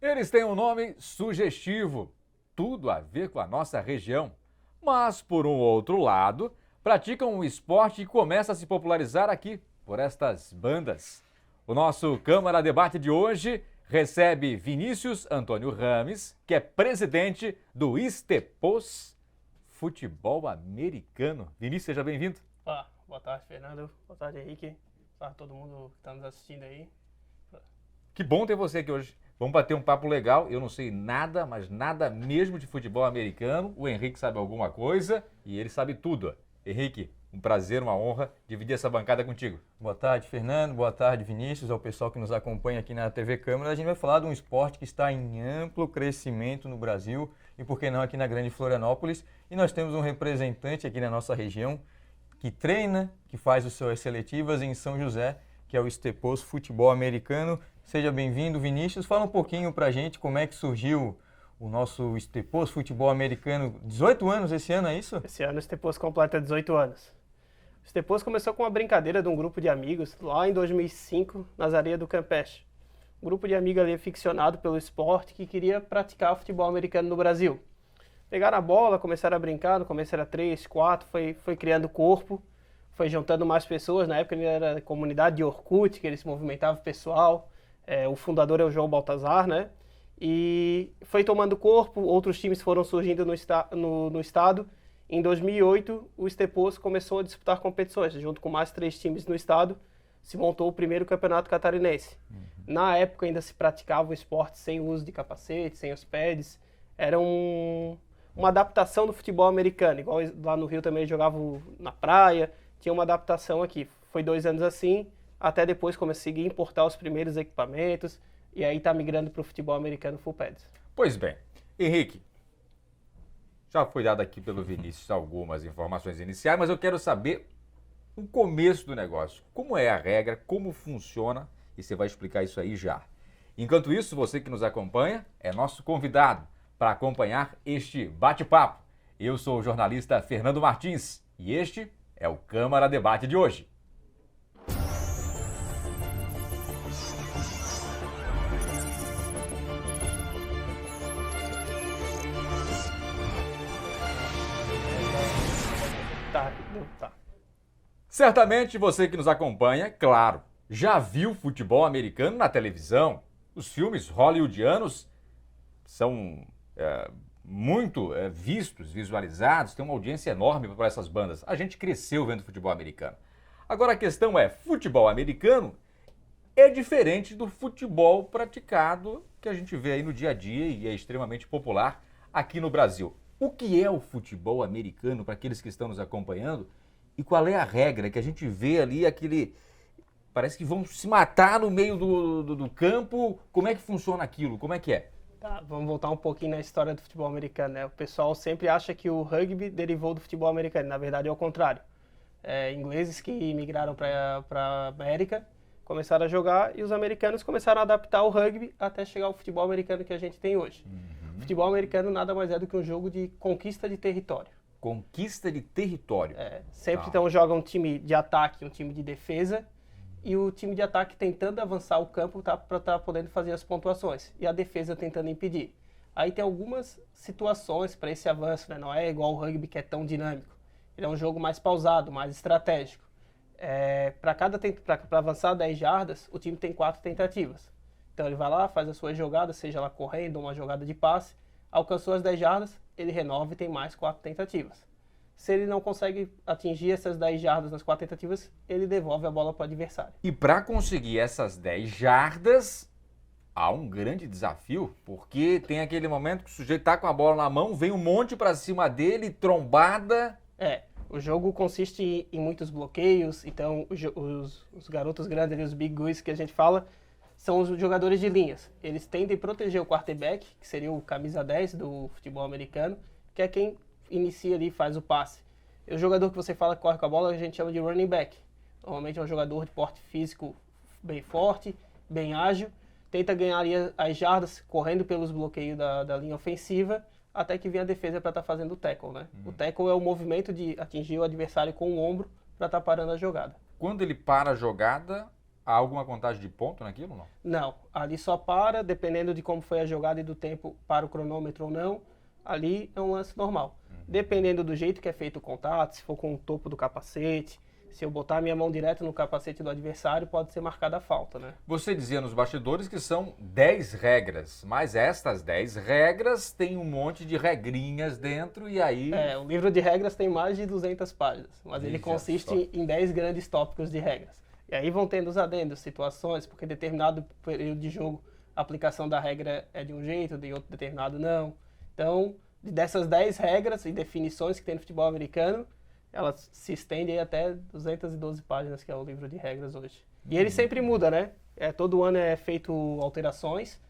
Eles têm um nome sugestivo, tudo a ver com a nossa região. Mas, por um outro lado, praticam um esporte que começa a se popularizar aqui, por estas bandas. O nosso Câmara Debate de hoje recebe Vinícius Antônio Rames, que é presidente do Estepos Futebol Americano. Vinícius, seja bem-vindo. Boa tarde, Fernando. Boa tarde, Henrique. Boa tarde a todo mundo que está nos assistindo aí. Que bom ter você aqui hoje. Vamos bater um papo legal. Eu não sei nada, mas nada mesmo de futebol americano. O Henrique sabe alguma coisa e ele sabe tudo. Henrique, um prazer, uma honra dividir essa bancada contigo. Boa tarde, Fernando. Boa tarde, Vinícius, ao pessoal que nos acompanha aqui na TV Câmara. A gente vai falar de um esporte que está em amplo crescimento no Brasil e, por que não, aqui na Grande Florianópolis. E nós temos um representante aqui na nossa região que treina, que faz as suas seletivas em São José, que é o Estepos Futebol Americano. Seja bem-vindo, Vinícius. Fala um pouquinho pra gente como é que surgiu o nosso Estepos Futebol Americano. 18 anos esse ano, é isso? Esse ano o Estepos completa 18 anos. O Estepos começou com uma brincadeira de um grupo de amigos lá em 2005, nas areias do Campeche. Um grupo de amigos ali aficionado pelo esporte que queria praticar futebol americano no Brasil. Pegaram a bola, começaram a brincar, no começo era 3, 4, foi criando corpo, foi juntando mais pessoas. Na época era a comunidade de Orkut, que eles movimentavam o pessoal. O fundador é o João Baltazar, né? E foi tomando corpo, outros times foram surgindo no estado. Em 2008, o Estepos começou a disputar competições, junto com mais 3 times no estado, se montou o primeiro campeonato catarinense. Na época ainda se praticava o esporte sem o uso de capacete, sem os pads. Era uma adaptação do futebol americano, igual lá no Rio também jogavam na praia, tinha uma adaptação aqui. Foi 2 anos assim, até depois conseguir importar os primeiros equipamentos, e aí tá migrando para o futebol americano full pads. Pois bem, Henrique, já foi dado aqui pelo Vinícius algumas informações iniciais, mas eu quero saber o começo do negócio. Como é a regra, como funciona, e você vai explicar isso aí já. Enquanto isso, você que nos acompanha é nosso convidado para acompanhar este bate-papo. Eu sou o jornalista Fernando Martins e este é o Câmara Debate de hoje. Tá. Certamente você que nos acompanha, claro, já viu futebol americano na televisão. Os filmes hollywoodianos são muito vistos, visualizados, tem uma audiência enorme para essas bandas. A gente cresceu vendo futebol americano. Agora a questão é, futebol americano é diferente do futebol praticado que a gente vê aí no dia a dia e é extremamente popular aqui no Brasil. O que é o futebol americano para aqueles que estão nos acompanhando e qual é a regra que a gente vê ali, parece que vão se matar no meio do campo, como é que funciona aquilo, como é que é? Tá, vamos voltar um pouquinho na história do futebol americano, né? O pessoal sempre acha que o rugby derivou do futebol americano, na verdade é o contrário. Ingleses que migraram para a América começaram a jogar e os americanos começaram a adaptar o rugby até chegar ao futebol americano que a gente tem hoje. O futebol americano nada mais é do que um jogo de conquista de território. Conquista de território. Sempre então joga um time de ataque, um time de defesa, e o time de ataque tentando avançar o campo para estar podendo fazer as pontuações, e a defesa tentando impedir. Aí tem algumas situações para esse avanço, né? Não é igual o rugby que é tão dinâmico. Ele é um jogo mais pausado, mais estratégico. Para avançar 10 jardas, o time tem 4 tentativas. Então ele vai lá, faz a sua jogada, seja lá correndo ou uma jogada de passe, alcançou as 10 jardas, ele renova e tem mais 4 tentativas. Se ele não consegue atingir essas 10 jardas nas 4 tentativas, ele devolve a bola para o adversário. E para conseguir essas 10 jardas, há um grande desafio, porque tem aquele momento que o sujeito está com a bola na mão, vem um monte para cima dele, trombada. O jogo consiste em muitos bloqueios, então os garotos grandes, os big guys que a gente fala, são os jogadores de linhas. Eles tendem a proteger o quarterback, que seria o camisa 10 do futebol americano, que é quem inicia ali e faz o passe. E o jogador que você fala que corre com a bola, a gente chama de running back. Normalmente é um jogador de porte físico bem forte, bem ágil, tenta ganhar ali as jardas correndo pelos bloqueios da linha ofensiva, até que vem a defesa para estar fazendo o tackle, né? O tackle é o movimento de atingir o adversário com o ombro para estar parando a jogada. Quando ele para a jogada, Há alguma contagem de ponto naquilo, não? Não, ali só para, dependendo de como foi a jogada e do tempo para o cronômetro ou não, ali é um lance normal. Dependendo do jeito que é feito o contato, se for com o topo do capacete, se eu botar a minha mão direto no capacete do adversário, pode ser marcada a falta, né? Você dizia nos bastidores que são 10 regras, mas estas 10 regras têm um monte de regrinhas dentro e aí... O livro de regras tem mais de 200 páginas, mas ele Veja consiste só. em 10 grandes tópicos de regras. E aí vão tendo os adendos, situações, porque em determinado período de jogo a aplicação da regra é de um jeito, de outro determinado não. Então, dessas 10 regras e definições que tem no futebol americano, elas se estendem aí até 212 páginas, que é o livro de regras hoje. E ele sempre muda, né? Todo ano é feito alterações,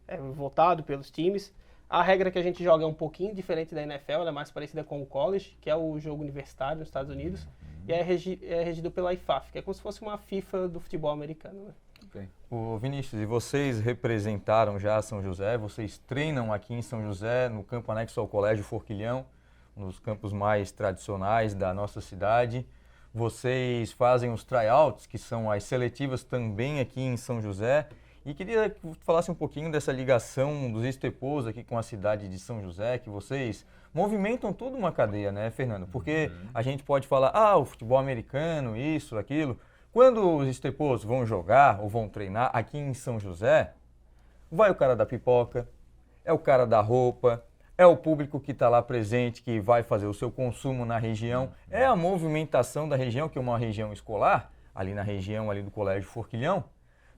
é votado pelos times. A regra que a gente joga é um pouquinho diferente da NFL, ela é mais parecida com o college, que é o jogo universitário nos Estados Unidos, e é regido pela IFAF, que é como se fosse uma FIFA do futebol americano, né? Okay. Ô Vinícius, e vocês representaram já São José, vocês treinam aqui em São José, no campo anexo ao Colégio Forquilhão, nos campos mais tradicionais da nossa cidade. Vocês fazem os tryouts, que são as seletivas também aqui em São José. E queria que falasse um pouquinho dessa ligação dos Estepos aqui com a cidade de São José, que vocês movimentam toda uma cadeia, né, Fernando? Porque a gente pode falar, o futebol americano, isso, aquilo. Quando os Estepos vão jogar ou vão treinar aqui em São José, vai o cara da pipoca, é o cara da roupa, é o público que está lá presente, que vai fazer o seu consumo na região, é a movimentação da região, que é uma região escolar, ali na região ali do Colégio Forquilhão,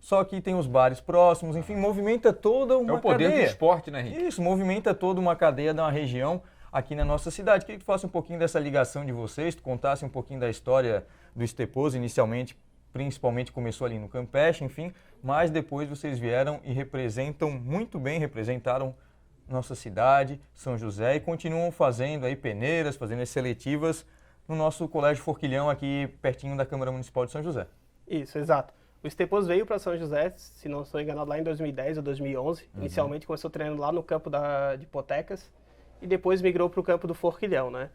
só que tem os bares próximos, enfim, movimenta toda uma cadeia. É o poder do esporte, né, Henrique? Isso, movimenta toda uma cadeia da região aqui na nossa cidade. Queria que tu falasse um pouquinho dessa ligação de vocês, tu contasse um pouquinho da história do Estepos, inicialmente, principalmente começou ali no Campeche, enfim, mas depois vocês vieram e representam muito bem, representaram nossa cidade, São José, e continuam fazendo aí peneiras, fazendo as seletivas no nosso Colégio Forquilhão aqui pertinho da Câmara Municipal de São José. Isso, exato. O Estepos veio para São José, se não estou enganado, lá em 2010 ou 2011. Inicialmente começou treinando lá no campo de Potecas e depois migrou para o campo do Forquilhão, né?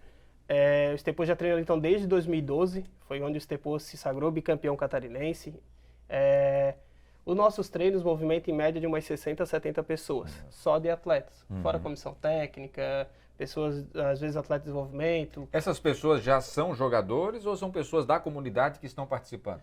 O Estepos já treinou então desde 2012, foi onde o Estepos se sagrou bicampeão catarinense. Os nossos treinos movimentam em média de umas 60 a 70 pessoas, só de atletas, fora comissão técnica, pessoas, às vezes atletas de desenvolvimento. Essas pessoas já são jogadores ou são pessoas da comunidade que estão participando?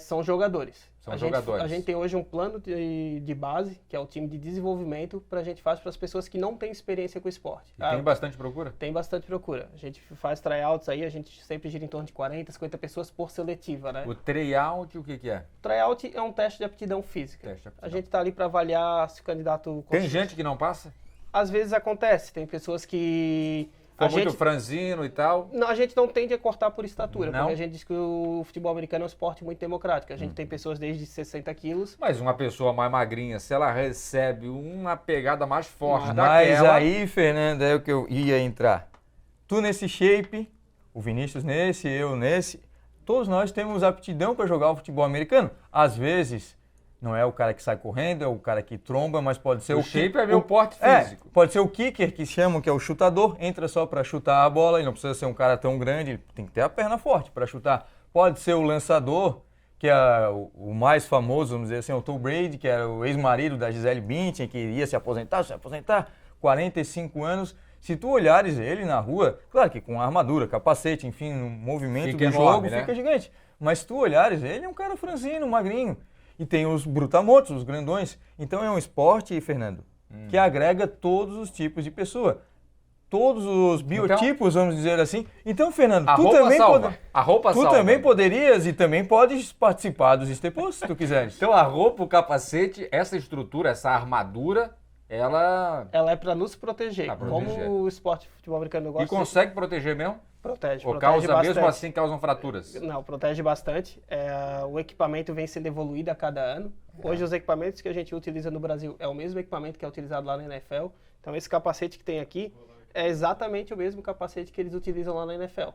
São jogadores. São jogadores. A gente tem hoje um plano de base, que é o time de desenvolvimento, para a gente fazer para as pessoas que não têm experiência com o esporte. E tem bastante procura? Tem bastante procura. A gente faz tryouts aí, a gente sempre gira em torno de 40, 50 pessoas por seletiva, né? O tryout, o que é? O tryout é um teste de aptidão física. Teste de aptidão. A gente está ali para avaliar se o candidato... Tem gente que não passa? Às vezes acontece, tem pessoas que... For muito franzino e tal? Não, a gente não tende a cortar por estatura, Não? porque a gente diz que o futebol americano é um esporte muito democrático. A gente tem pessoas desde 60 quilos. Mas uma pessoa mais magrinha, se ela recebe uma pegada mais forte Mas daquela... aí, Fernando, é o que eu ia entrar. Tu nesse shape, o Vinícius nesse, eu nesse, todos nós temos aptidão para jogar o futebol americano. Às vezes... Não é o cara que sai correndo, é o cara que tromba, mas pode ser o shape é meu porte físico. Pode ser o kicker, que chamam, que é o chutador, entra só para chutar a bola, e não precisa ser um cara tão grande, tem que ter a perna forte para chutar. Pode ser o lançador, que é o mais famoso, vamos dizer assim, o Tom Brady, que era o ex-marido da Gisele Bündchen, que ia se aposentar, 45 anos. Se tu olhares ele na rua, claro que com armadura, capacete, enfim, no movimento Fica do enorme, jogo, né? Fica gigante. Mas se tu olhares ele, é um cara franzino, magrinho. E tem os brutamontes, os grandões. Então é um esporte, Fernando, que agrega todos os tipos de pessoa. Todos os biotipos, vamos dizer assim. Então, Fernando, A tu roupa também, salva. A roupa tu salva. também poderias e também podes participar dos Estepos, se tu quiseres. Então a roupa, o capacete, essa estrutura, essa armadura, ela Ela é para nos proteger. Pra proteger. Como o esporte de futebol americano gosta e consegue proteger mesmo? protege. Ou Protege causa bastante. mesmo assim, causam fraturas? Não, protege bastante. O equipamento vem sendo evoluído a cada ano. Hoje os equipamentos que a gente utiliza no Brasil é o mesmo equipamento que é utilizado lá na NFL. Então esse capacete que tem aqui é exatamente o mesmo capacete que eles utilizam lá na NFL.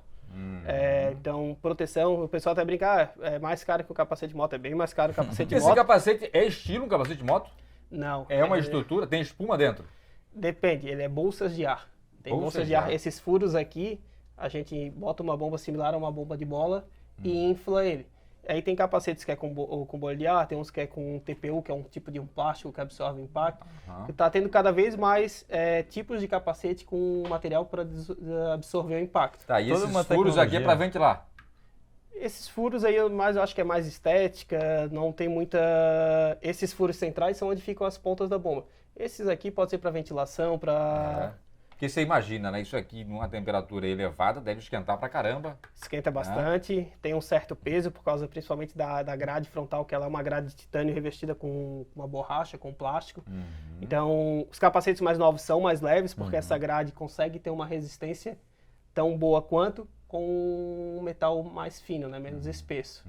Então, proteção, o pessoal até brinca, é mais caro que o capacete de moto, é bem mais caro que o capacete de Esse moto. capacete é estilo um capacete de moto? Não. É uma estrutura, tem espuma dentro? Depende, ele é bolsas de ar. Tem bolsas de ar. Esses furos aqui, a gente bota uma bomba similar a uma bomba de bola e infla ele. Aí tem capacetes que é com bolha de ar, tem uns que é com TPU, que é um tipo de um plástico que absorve impacto. Está tendo cada vez mais tipos de capacete com material para absorver o impacto. Tá, e Toda esses uma furos aqui é tecnologia. para ventilar. Esses furos aí eu acho que é mais estética, não tem muita... Esses furos centrais são onde ficam as pontas da bomba. Esses aqui pode ser para ventilação, para... Porque você imagina, né? Isso aqui numa temperatura elevada deve esquentar pra caramba. Esquenta bastante, tem um certo peso por causa principalmente da grade frontal, que ela é uma grade de titânio revestida com uma borracha, com plástico. Então, os capacetes mais novos são mais leves, porque essa grade consegue ter uma resistência tão boa quanto com um metal mais fino, né? Menos espesso.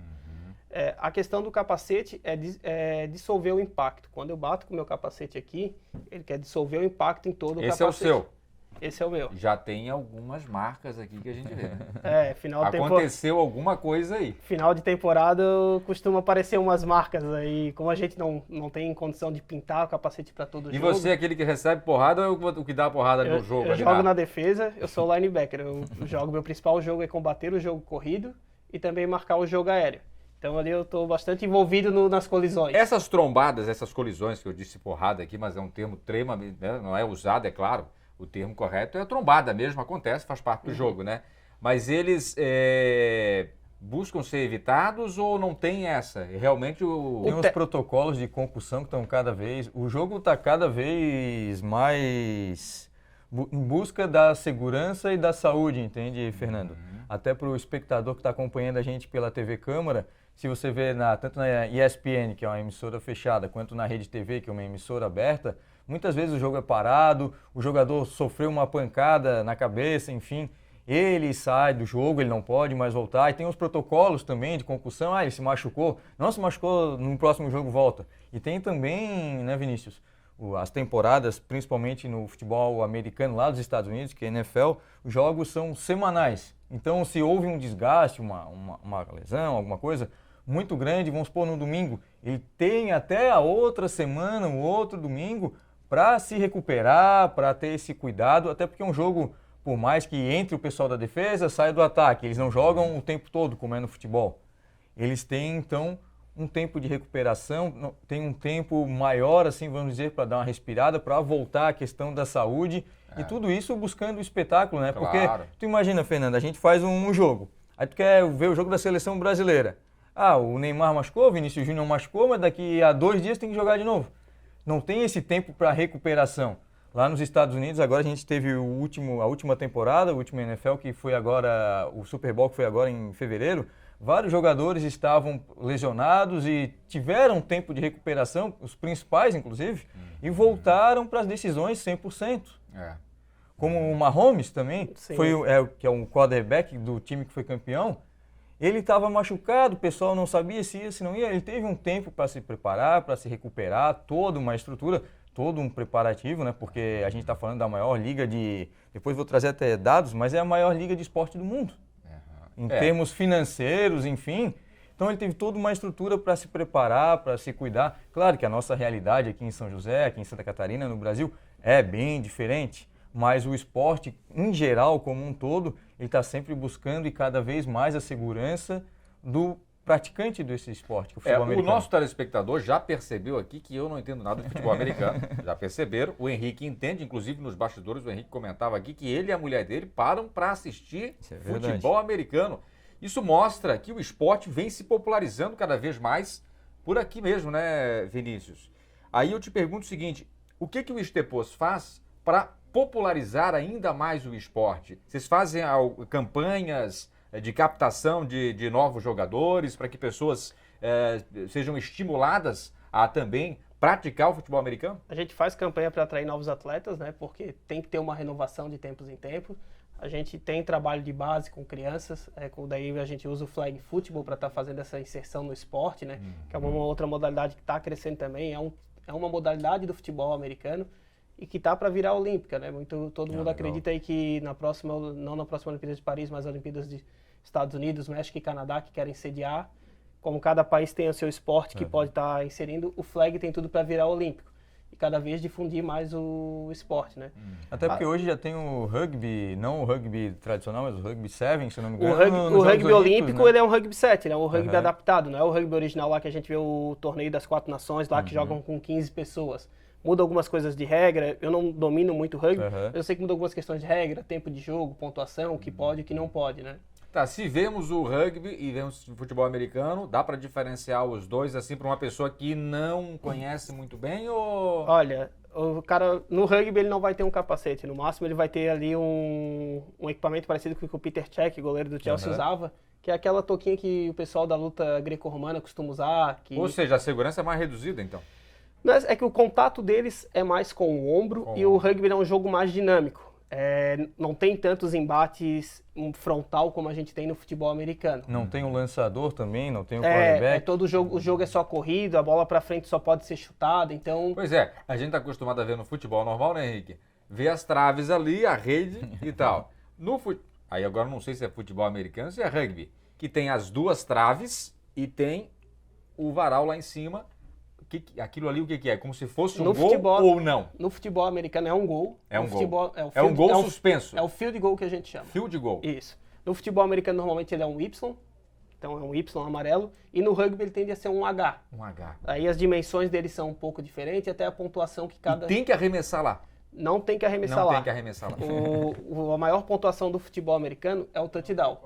A questão do capacete é dissolver o impacto. Quando eu bato com o meu capacete aqui, ele quer dissolver o impacto em todo o capacete. Esse é o seu. Esse é o meu. Já tem algumas marcas aqui que a gente vê. Né? Aconteceu alguma coisa aí. Final de temporada costuma aparecer umas marcas aí. Como a gente não tem condição de pintar o capacete para todo E jogo. você é aquele que recebe porrada ou o que dá porrada no jogo? Eu jogo na defesa, eu sou linebacker. Meu principal jogo é combater o jogo corrido e também marcar o jogo aéreo. Então ali eu estou bastante envolvido nas colisões. Essas trombadas, essas colisões que eu disse porrada aqui, mas é um termo extremamente, né? Não é usado, é claro. O termo correto é trombada mesmo, acontece, faz parte do jogo, né? Mas eles buscam ser evitados ou não tem essa? Realmente Tem uns protocolos de concussão que estão cada vez... O jogo está cada vez mais em busca da segurança e da saúde, entende, Fernando? Até para o espectador que está acompanhando a gente pela TV Câmara, se você vê tanto na ESPN, que é uma emissora fechada, quanto na Rede TV, que é uma emissora aberta, muitas vezes o jogo é parado, o jogador sofreu uma pancada na cabeça, enfim, ele sai do jogo, ele não pode mais voltar. E tem os protocolos também de concussão, ele se machucou, não se machucou, no próximo jogo volta. E tem também, né, Vinícius, as temporadas, principalmente no futebol americano lá dos Estados Unidos, que é NFL, os jogos são semanais. Então, se houve um desgaste, uma lesão, alguma coisa muito grande, vamos supor no domingo, ele tem até a outra semana, o outro domingo, para se recuperar, para ter esse cuidado, até porque é um jogo, por mais que entre o pessoal da defesa, saia do ataque, eles não jogam o tempo todo, como é no futebol. Eles têm, então, um tempo de recuperação, tem um tempo maior, assim, vamos dizer, para dar uma respirada, para voltar à questão da saúde, e tudo isso buscando o espetáculo, né? Claro. Porque, tu imagina, Fernando, a gente faz um jogo, aí tu quer ver o jogo da seleção brasileira. O Neymar machucou, o Vinícius Júnior machucou, mas daqui a 2 dias tem que jogar de novo. Não tem esse tempo para recuperação. Lá nos Estados Unidos, agora a gente teve a última temporada, o último NFL, que foi agora, o Super Bowl que foi agora em fevereiro. Vários jogadores estavam lesionados e tiveram tempo de recuperação, os principais inclusive, e voltaram para as decisões 100%. Como o Mahomes também, que é um quarterback do time que foi campeão, ele estava machucado, o pessoal não sabia se ia, se não ia. Ele teve um tempo para se preparar, para se recuperar, toda uma estrutura, todo um preparativo, né? Porque a gente está falando da maior liga de... Depois vou trazer até dados, mas é a maior liga de esporte do mundo. Em termos financeiros, enfim. Então ele teve toda uma estrutura para se preparar, para se cuidar. Claro que a nossa realidade aqui em São José, aqui em Santa Catarina, no Brasil, é bem diferente. Mas o esporte, em geral, como um todo, ele está sempre buscando e cada vez mais a segurança do praticante desse esporte, que é o futebol americano. O nosso telespectador já percebeu aqui que eu não entendo nada de futebol americano. Já perceberam. O Henrique entende, inclusive nos bastidores, o Henrique comentava aqui que ele e a mulher dele param para assistir futebol americano. Isso mostra que o esporte vem se popularizando cada vez mais por aqui mesmo, né, Vinícius? Aí eu te pergunto o seguinte, o que o Estepos faz para popularizar ainda mais o esporte? Vocês fazem campanhas de captação de novos jogadores para que pessoas sejam estimuladas a também praticar o futebol americano? A gente faz campanha para atrair novos atletas, né? Porque tem que ter uma renovação de tempos em tempos. A gente tem trabalho de base com crianças, daí a gente usa o flag football para estar fazendo essa inserção no esporte, né? Que é uma outra modalidade que está crescendo também, é uma modalidade do futebol americano e que está para virar olímpica, né? Todo mundo acredita aí que não na próxima Olimpíada de Paris, mas Olimpíadas de Estados Unidos, México e Canadá que querem sediar, como cada país tem o seu esporte que pode estar inserindo, o flag tem tudo para virar olímpico. E cada vez difundir mais o esporte, né? Até porque hoje já tem o rugby, não o rugby tradicional, mas o rugby 7, se não me engano. O rugby olímpico, né? ele é um rugby 7, né? Um rugby adaptado, não é o rugby original lá que a gente vê o torneio das 4 nações lá que jogam com 15 pessoas. Muda algumas coisas de regra, eu não domino muito o rugby, mas eu sei que muda algumas questões de regra, tempo de jogo, pontuação, o que pode e o que não pode, né? Tá, se vemos o rugby e vemos o futebol americano, dá para diferenciar os dois assim para uma pessoa que não conhece muito bem ou... Olha, o cara no rugby ele não vai ter um capacete, no máximo ele vai ter ali um equipamento parecido com o que o Peter Cech, goleiro do Chelsea, usava, que é aquela touquinha que o pessoal da luta greco-romana costuma usar. Ou seja, a segurança é mais reduzida então? É que o contato deles é mais com o ombro e o rugby é um jogo mais dinâmico. Não tem tantos embates frontal como a gente tem no futebol americano. Não tem o lançador também, não tem o quarterback. Todo jogo, o jogo é só corrido, a bola pra frente só pode ser chutada, então... Pois é, a gente tá acostumado a ver no futebol normal, né, Henrique? Ver as traves ali, a rede e tal. Aí agora não sei se é futebol americano ou se é rugby, que tem as duas traves e tem o varal lá em cima. Aquilo ali o que é? Como se fosse um gol ou não? No futebol americano é um gol. É um gol. É um gol suspenso. É o field goal que a gente chama. Field goal. Isso. No futebol americano normalmente ele é um Y, então é um Y amarelo, e no rugby ele tende a ser um H. Um H. Aí as dimensões dele são um pouco diferentes, até a pontuação que cada... E tem que arremessar lá. Não tem que arremessar lá. Não tem que arremessar lá. A maior pontuação do futebol americano é o touchdown.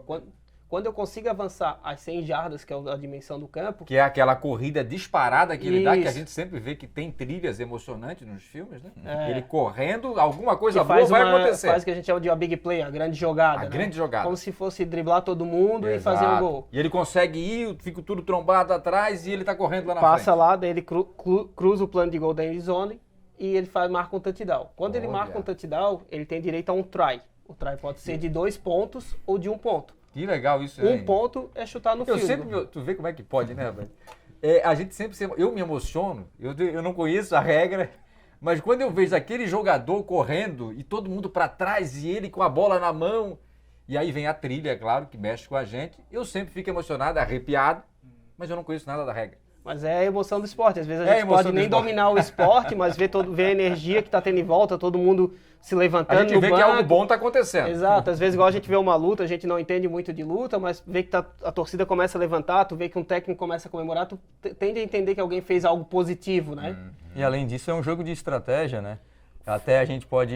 Quando eu consigo avançar as 100 jardas, que é a dimensão do campo... Que é aquela corrida disparada que ele dá, que a gente sempre vê que tem trilhas emocionantes nos filmes, né? Ele correndo, alguma coisa boa vai acontecer. Faz o que a gente chama de uma big play, a grande jogada. Grande jogada. Como se fosse driblar todo mundo e fazer um gol. E ele consegue ir, fica tudo trombado atrás e ele tá correndo lá na frente. Passa lá, daí ele cruza o plano de gol da end zone e ele marca um touchdown. Quando ele marca um touchdown, ele tem direito a um try. O try pode ser de 2 pontos ou de 1 ponto. Que legal isso, né? 1 ponto é chutar no field. Tu vê como é que pode, né, velho? A gente sempre eu me emociono, eu não conheço a regra, mas quando eu vejo aquele jogador correndo e todo mundo pra trás e ele com a bola na mão, e aí vem a trilha, é claro, que mexe com a gente, eu sempre fico emocionado, arrepiado, mas eu não conheço nada da regra. Mas é a emoção do esporte. Às vezes a gente pode nem dominar o esporte, mas ver a energia que tá tendo em volta, todo mundo se levantando no banco. A gente vê que algo bom tá acontecendo. Exato. Às vezes, igual a gente vê uma luta, a gente não entende muito de luta, mas vê que a torcida começa a levantar, tu vê que um técnico começa a comemorar, tu tende a entender que alguém fez algo positivo, né? E além disso, é um jogo de estratégia, né? Até a gente pode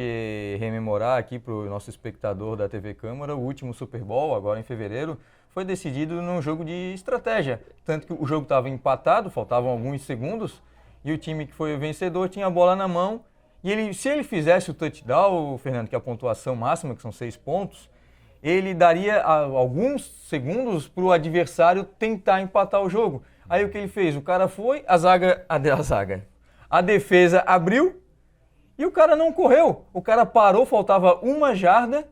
rememorar aqui para o nosso espectador da TV Câmara, o último Super Bowl, agora em fevereiro, foi decidido num jogo de estratégia. Tanto que o jogo estava empatado, faltavam alguns segundos, e o time que foi o vencedor tinha a bola na mão, e se ele fizesse o touchdown, Fernando, que é a pontuação máxima, que são 6 pontos, ele daria alguns segundos para o adversário tentar empatar o jogo. Aí o que ele fez? O cara foi, a defesa abriu, e o cara não correu. O cara parou, faltava 1 jarda,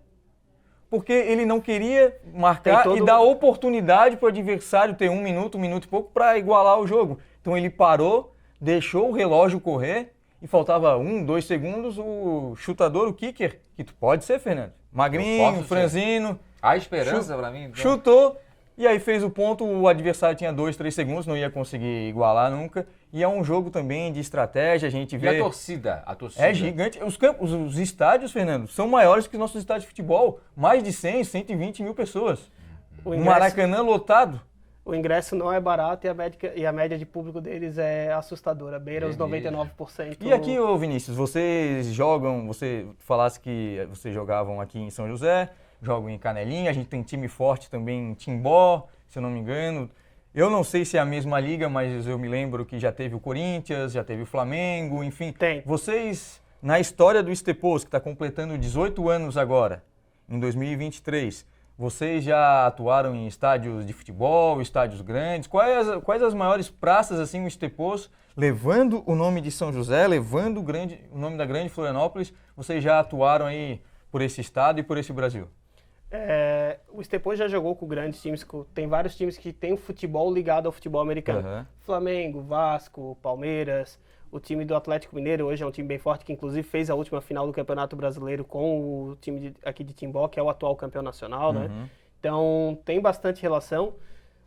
porque ele não queria marcar e dar oportunidade para o adversário ter 1 minuto e pouco para igualar o jogo. Então ele parou, deixou o relógio correr e faltava 1, 2 segundos, o chutador, o kicker, que tu pode ser, Fernando, magrinho, franzino. Há esperança para mim? Então. Chutou e aí fez o ponto, o adversário tinha 2, 3 segundos, não ia conseguir igualar nunca. E é um jogo também de estratégia, a gente vê... E a torcida? É gigante. Os estádios, Fernando, são maiores que os nossos estádios de futebol. Mais de 100, 120 mil pessoas. O Maracanã lotado. O ingresso não é barato e a média de público deles é assustadora, beira os 99%. E aqui, ô Vinícius, vocês jogam, você falasse que vocês jogavam aqui em São José, jogam em Canelinha, a gente tem time forte também em Timbó, se eu não me engano. Eu não sei se é a mesma liga, mas eu me lembro que já teve o Corinthians, já teve o Flamengo, enfim. Tem. Vocês, na história do Estepos, que está completando 18 anos agora, em 2023, vocês já atuaram em estádios de futebol, estádios grandes? Quais as maiores praças, assim, o Estepos, levando o nome de São José, levando o nome da grande Florianópolis, vocês já atuaram aí por esse estado e por esse Brasil? O Estepos já jogou com grandes times, tem vários times que tem o futebol ligado ao futebol americano. Flamengo, Vasco, Palmeiras, o time do Atlético Mineiro hoje é um time bem forte, que inclusive fez a última final do Campeonato Brasileiro com o time aqui de Timbó, que é o atual campeão nacional, né? Então tem bastante relação.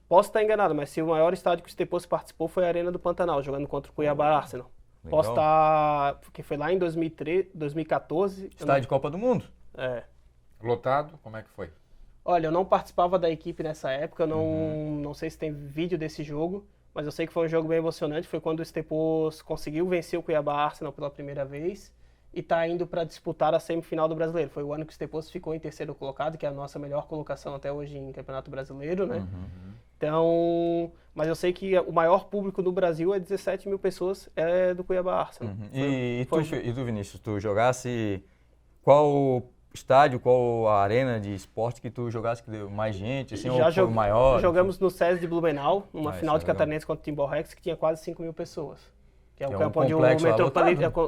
Posso estar enganado, mas se o maior estádio que o Estepos participou foi a Arena do Pantanal, jogando contra o Cuiabá Arsenal. Posso estar, porque foi lá em 2013, 2014. Estádio de Copa do Mundo? É. Lotado? Como é que foi? Olha, eu não participava da equipe nessa época, não sei se tem vídeo desse jogo, mas eu sei que foi um jogo bem emocionante. Foi quando o Estepos conseguiu vencer o Cuiabá Arsenal pela primeira vez e está indo para disputar a semifinal do Brasileiro. Foi o ano que o Estepos ficou em terceiro colocado, que é a nossa melhor colocação até hoje em Campeonato Brasileiro, né? Então, mas eu sei que o maior público do Brasil é 17 mil pessoas, é do Cuiabá Arsenal. E tu, Vinícius, tu jogasse qual estádio, qual a arena de esporte que tu jogasse que deu mais gente, assim, ou foi o maior? Jogamos no SESI de Blumenau, numa final de legal. Catarinense contra o Timborrex, que tinha quase 5 mil pessoas. Que é o É um campo onde complexo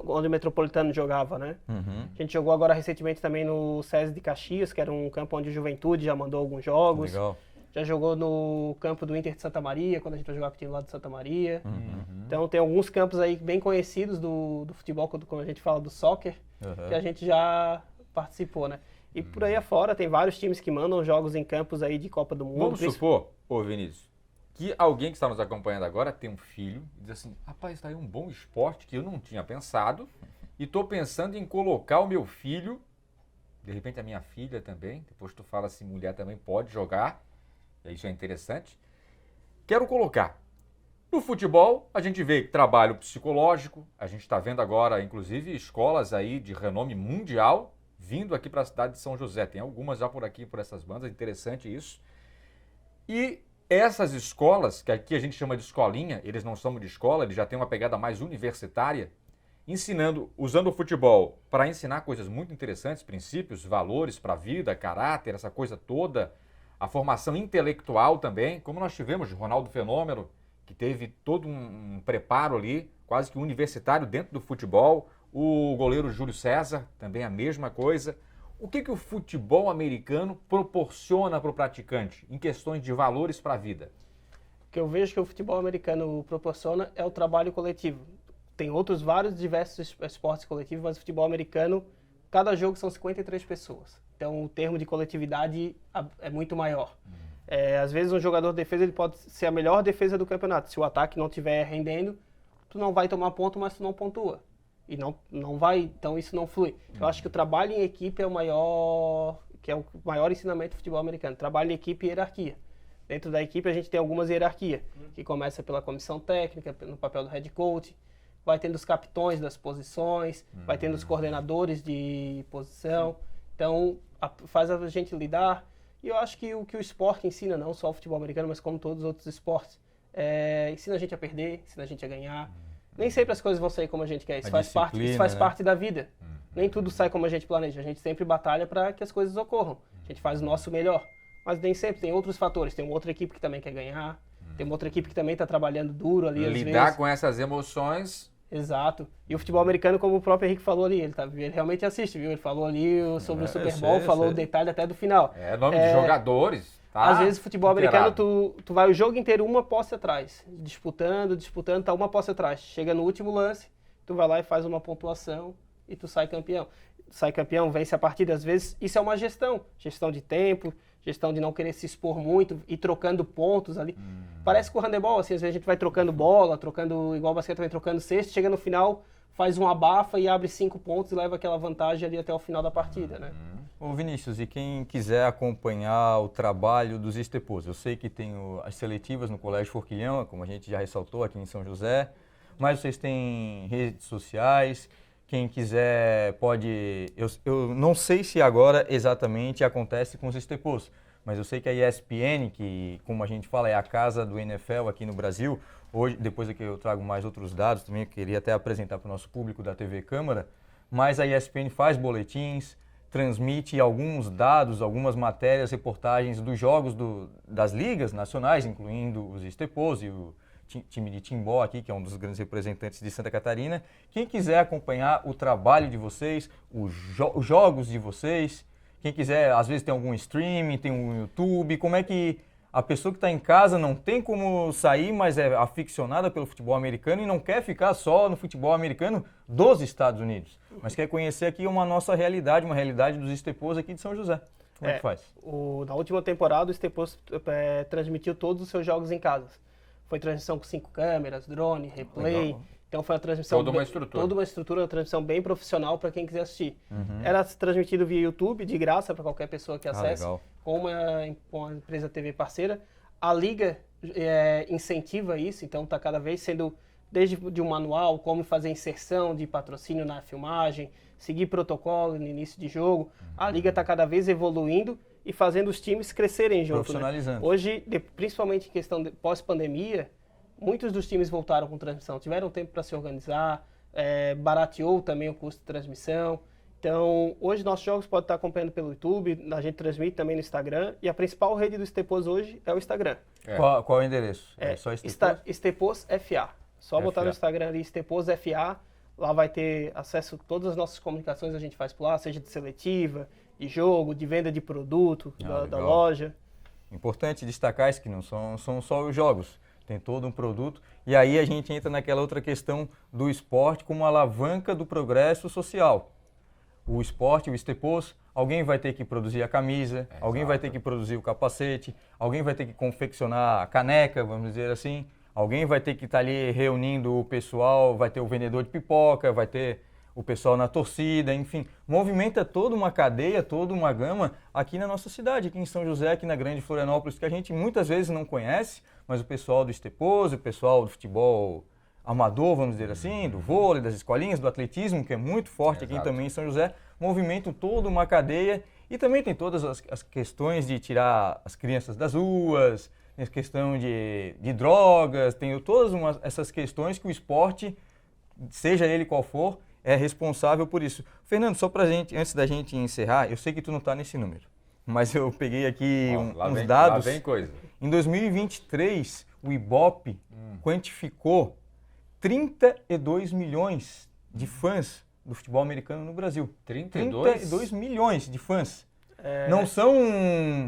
onde o Metropolitano jogava, né? A gente jogou agora recentemente também no SESI de Caxias, que era um campo onde o Juventude já mandou alguns jogos. Legal. Já jogou no campo do Inter de Santa Maria, quando a gente vai jogar com o time lá de Santa Maria. Então tem alguns campos aí bem conhecidos do futebol, quando a gente fala do soccer, que a gente já participou, né? E por aí afora tem vários times que mandam jogos em campos aí de Copa do Mundo. Vamos supor, Vinícius, que alguém que está nos acompanhando agora tem um filho e diz assim, rapaz, está aí um bom esporte que eu não tinha pensado e estou pensando em colocar o meu filho, de repente a minha filha também, depois tu fala assim, mulher também pode jogar, e isso é interessante. Quero colocar. No futebol, a gente vê trabalho psicológico, a gente está vendo agora, inclusive, escolas aí de renome mundial vindo aqui para a cidade de São José. Tem algumas já por aqui, por essas bandas, interessante isso. E essas escolas, que aqui a gente chama de escolinha, eles não são de escola, eles já têm uma pegada mais universitária, ensinando, usando o futebol para ensinar coisas muito interessantes, princípios, valores para a vida, caráter, essa coisa toda, a formação intelectual também, como nós tivemos Ronaldo Fenômeno, que teve todo um preparo ali, quase que universitário dentro do futebol, o goleiro Júlio César, também a mesma coisa. O que o futebol americano proporciona para o praticante em questões de valores para a vida? O que eu vejo que o futebol americano proporciona é o trabalho coletivo. Tem outros vários diversos esportes coletivos, mas o futebol americano, cada jogo são 53 pessoas. Então o termo de coletividade é muito maior. Às vezes um jogador de defesa ele pode ser a melhor defesa do campeonato. Se o ataque não estiver rendendo, tu não vai tomar ponto, mas tu não pontua. E não vai, então isso não flui. Eu acho que o trabalho em equipe é o maior ensinamento do futebol americano. Trabalho em equipe e hierarquia. Dentro da equipe a gente tem algumas hierarquias, que começa pela comissão técnica, no papel do head coach, vai tendo os capitões das posições, vai tendo os coordenadores de posição. Então faz a gente lidar. E eu acho que o esporte ensina, não só o futebol americano, mas como todos os outros esportes, ensina a gente a perder, ensina a gente a ganhar. Nem sempre as coisas vão sair como a gente quer. Isso faz parte da vida. Nem tudo sai como a gente planeja. A gente sempre batalha para que as coisas ocorram. A gente faz o nosso melhor. Mas nem sempre. Tem outros fatores. Tem uma outra equipe que também quer ganhar. Tem uma outra equipe que também está trabalhando duro ali. Lidar com essas emoções. Exato. E o futebol americano, como o próprio Henrique falou ali, ele realmente assiste, viu? Ele falou ali sobre o Super Bowl, falou o detalhe até do final. Nome de jogadores. Tá? Às vezes, futebol americano, tu vai o jogo inteiro uma posse atrás, disputando, tá uma posse atrás. Chega no último lance, tu vai lá e faz uma pontuação e tu sai campeão. Sai campeão, vence a partida. Às vezes, isso é uma gestão de tempo, gestão de não querer se expor muito e trocando pontos ali. Parece que o handebol, assim, às vezes a gente vai trocando bola, igual o basquete vai trocando cesto, chega no final, faz uma abafa e abre 5 pontos e leva aquela vantagem ali até o final da partida, né? Ô Vinícius, e quem quiser acompanhar o trabalho dos Estepos, eu sei que tem as seletivas no Colégio Forquilhão, como a gente já ressaltou aqui em São José, mas vocês têm redes sociais, quem quiser pode... Eu não sei se agora exatamente acontece com os Estepos, mas eu sei que a ESPN, que como a gente fala é a casa do NFL aqui no Brasil, hoje, depois aqui eu trago mais outros dados também, eu queria até apresentar para o nosso público da TV Câmara, mas a ESPN faz boletins, transmite alguns dados, algumas matérias, reportagens dos jogos das ligas nacionais, incluindo os Estepos e o time de Timbó aqui, que é um dos grandes representantes de Santa Catarina. Quem quiser acompanhar o trabalho de vocês, os jogos de vocês, quem quiser, às vezes tem algum streaming, tem um YouTube, como é que a pessoa que está em casa não tem como sair, mas é aficionada pelo futebol americano e não quer ficar só no futebol americano dos Estados Unidos, mas quer conhecer aqui uma nossa realidade, uma realidade dos Estepos aqui de São José. Como é que faz? Na última temporada, o Estepos transmitiu todos os seus jogos em casa. Foi transmissão com 5 câmeras, drone, replay. Legal. Então foi uma transmissão... Toda uma estrutura. Toda uma estrutura, uma transmissão bem profissional para quem quiser assistir. Era transmitido via YouTube, de graça para qualquer pessoa que acesse, legal. com uma empresa TV parceira. A Liga incentiva isso, então está cada vez sendo, desde de um manual, como fazer inserção de patrocínio na filmagem, seguir protocolo no início de jogo. A Liga está cada vez evoluindo e fazendo os times crescerem junto. Profissionalizando. Né? Hoje, principalmente em questão de pós-pandemia, muitos dos times voltaram com transmissão, tiveram tempo para se organizar, barateou também o custo de transmissão. Então, hoje nossos jogos podem estar acompanhando pelo YouTube, a gente transmite também no Instagram, e a principal rede do Estepos hoje é o Instagram. Qual é o endereço? É só Estepos? Estepos FA. Só botar no Instagram ali, Estepos FA, lá vai ter acesso a todas as nossas comunicações que a gente faz por lá, seja de seletiva, de jogo, de venda de produto da loja. Importante destacar isso, que não são só os jogos, tem todo um produto. E aí a gente entra naquela outra questão do esporte como alavanca do progresso social. O esporte, o Estepos, alguém vai ter que produzir a camisa, alguém vai ter que produzir o capacete, alguém vai ter que confeccionar a caneca, vamos dizer assim, alguém vai ter que estar ali reunindo o pessoal, vai ter o vendedor de pipoca, vai ter o pessoal na torcida, enfim, movimenta toda uma cadeia, toda uma gama aqui na nossa cidade, aqui em São José, aqui na Grande Florianópolis, que a gente muitas vezes não conhece, mas o pessoal do Estepos, o pessoal do futebol amador, vamos dizer assim, do vôlei, das escolinhas, do atletismo, que é muito forte aqui também em São José, movimentam toda uma cadeia e também tem todas as questões de tirar as crianças das ruas, tem a questão de drogas, tem todas essas questões que o esporte, seja ele qual for, é responsável por isso. Fernando, só pra gente, antes da gente encerrar, eu sei que tu não está nesse número, mas eu peguei aqui uns dados. Lá vem coisa. Em 2023, o Ibope quantificou 32 milhões de fãs do futebol americano no Brasil. 32 milhões de fãs. Não são...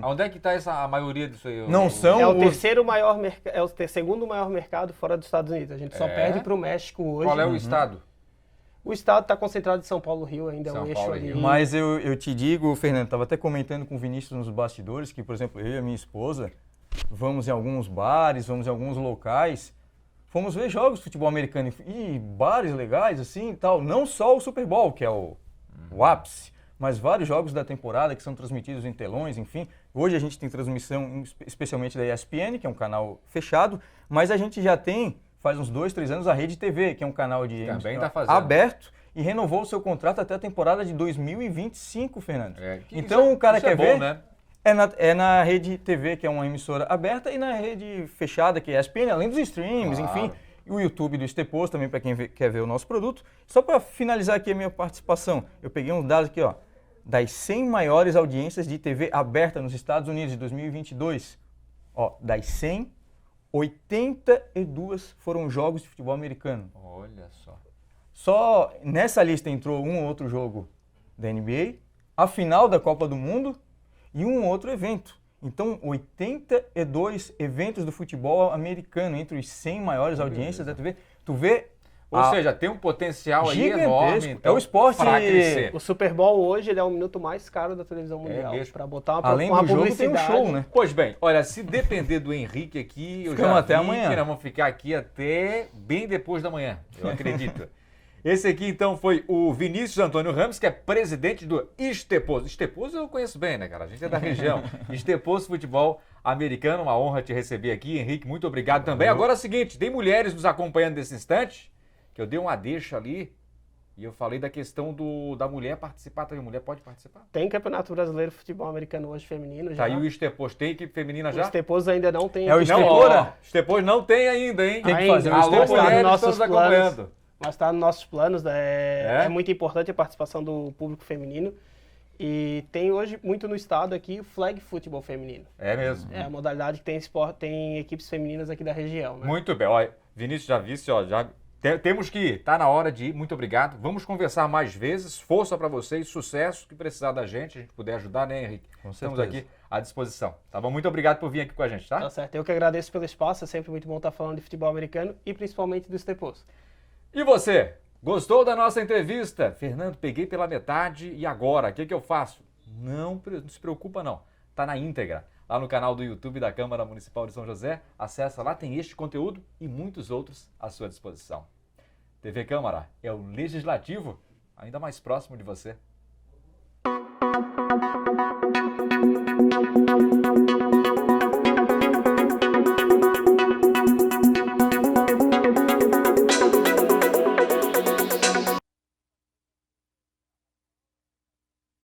Onde é que está a maioria disso aí? Não são É o terceiro maior mercado, é o segundo maior mercado fora dos Estados Unidos. A gente só perde para o México hoje. Qual é o estado? O estado está concentrado em São Paulo, Rio, ainda é um eixo ali. Mas eu te digo, Fernando, estava até comentando com o Vinícius nos bastidores que, por exemplo, eu e a minha esposa vamos em alguns bares, vamos em alguns locais, fomos ver jogos de futebol americano e bares legais assim e tal. Não só o Super Bowl, que é o ápice, mas vários jogos da temporada que são transmitidos em telões, enfim. Hoje a gente tem transmissão especialmente da ESPN, que é um canal fechado, mas a gente já tem, faz uns 2, 3 anos, a Rede TV, que é um canal de aberto e renovou o seu contrato até a temporada de 2025, Fernando. Então o cara quer ver... Né? É na Rede TV, que é uma emissora aberta, e na rede fechada, que é a ESPN, além dos streams, enfim. E o YouTube do Estepos também, para quem quer ver o nosso produto. Só para finalizar aqui a minha participação, eu peguei uns dados aqui, ó, das 100 maiores audiências de TV aberta nos Estados Unidos de 2022. Ó, das 100, 82 foram jogos de futebol americano. Olha só. Só nessa lista entrou um ou outro jogo da NBA, a final da Copa do Mundo e um outro evento. Então, 82 eventos do futebol americano, entre os 100 maiores audiências da TV. Tu vê... Ou seja, tem um potencial aí enorme. Então, é o esporte para crescer. O Super Bowl hoje ele é o minuto mais caro da televisão mundial. Para botar uma além do jogo, tem um show, né? Pois bem, olha, se depender do Henrique aqui, eu ficamos já até amanhã. Que nós vamos ficar aqui até bem depois da manhã, eu acredito. Esse aqui, então, foi o Vinícius Antônio Ramos, que é presidente do Estepos. Estepos eu conheço bem, né, cara? A gente é da região. Estepos Futebol Americano, uma honra te receber aqui. Henrique, muito obrigado também. Agora é o seguinte, tem mulheres nos acompanhando nesse instante, que eu dei uma deixa ali, e eu falei da questão da mulher participar também. Mulher pode participar? Tem Campeonato Brasileiro de Futebol Americano hoje feminino já. Tá aí o Estepos. Tem equipe feminina já? O Estepos ainda não tem. É o Estepos? Estepos não tem ainda, hein? Tem que fazer o Estepos. Mulheres nossos estão nos acompanhando. Mas está nos nossos planos, é muito importante a participação do público feminino. E tem hoje muito no estado aqui o flag futebol feminino. É mesmo. É a modalidade que tem equipes femininas aqui da região. Né? Muito bem. Olha, Vinícius já disse, ó, temos que ir. Tá na hora de ir. Muito obrigado. Vamos conversar mais vezes. Força para vocês, sucesso. Que precisar da gente, a gente puder ajudar, né, Henrique? Estamos aqui à disposição. Tá bom? Muito obrigado por vir aqui com a gente, tá? Tá certo. Eu que agradeço pelo espaço. É sempre muito bom estar falando de futebol americano e principalmente do Estepos. E você? Gostou da nossa entrevista? Fernando, peguei pela metade e agora? O que eu faço? Não se preocupa não. Tá na íntegra. Lá no canal do YouTube da Câmara Municipal de São José. Acessa lá, tem este conteúdo e muitos outros à sua disposição. TV Câmara é o legislativo ainda mais próximo de você.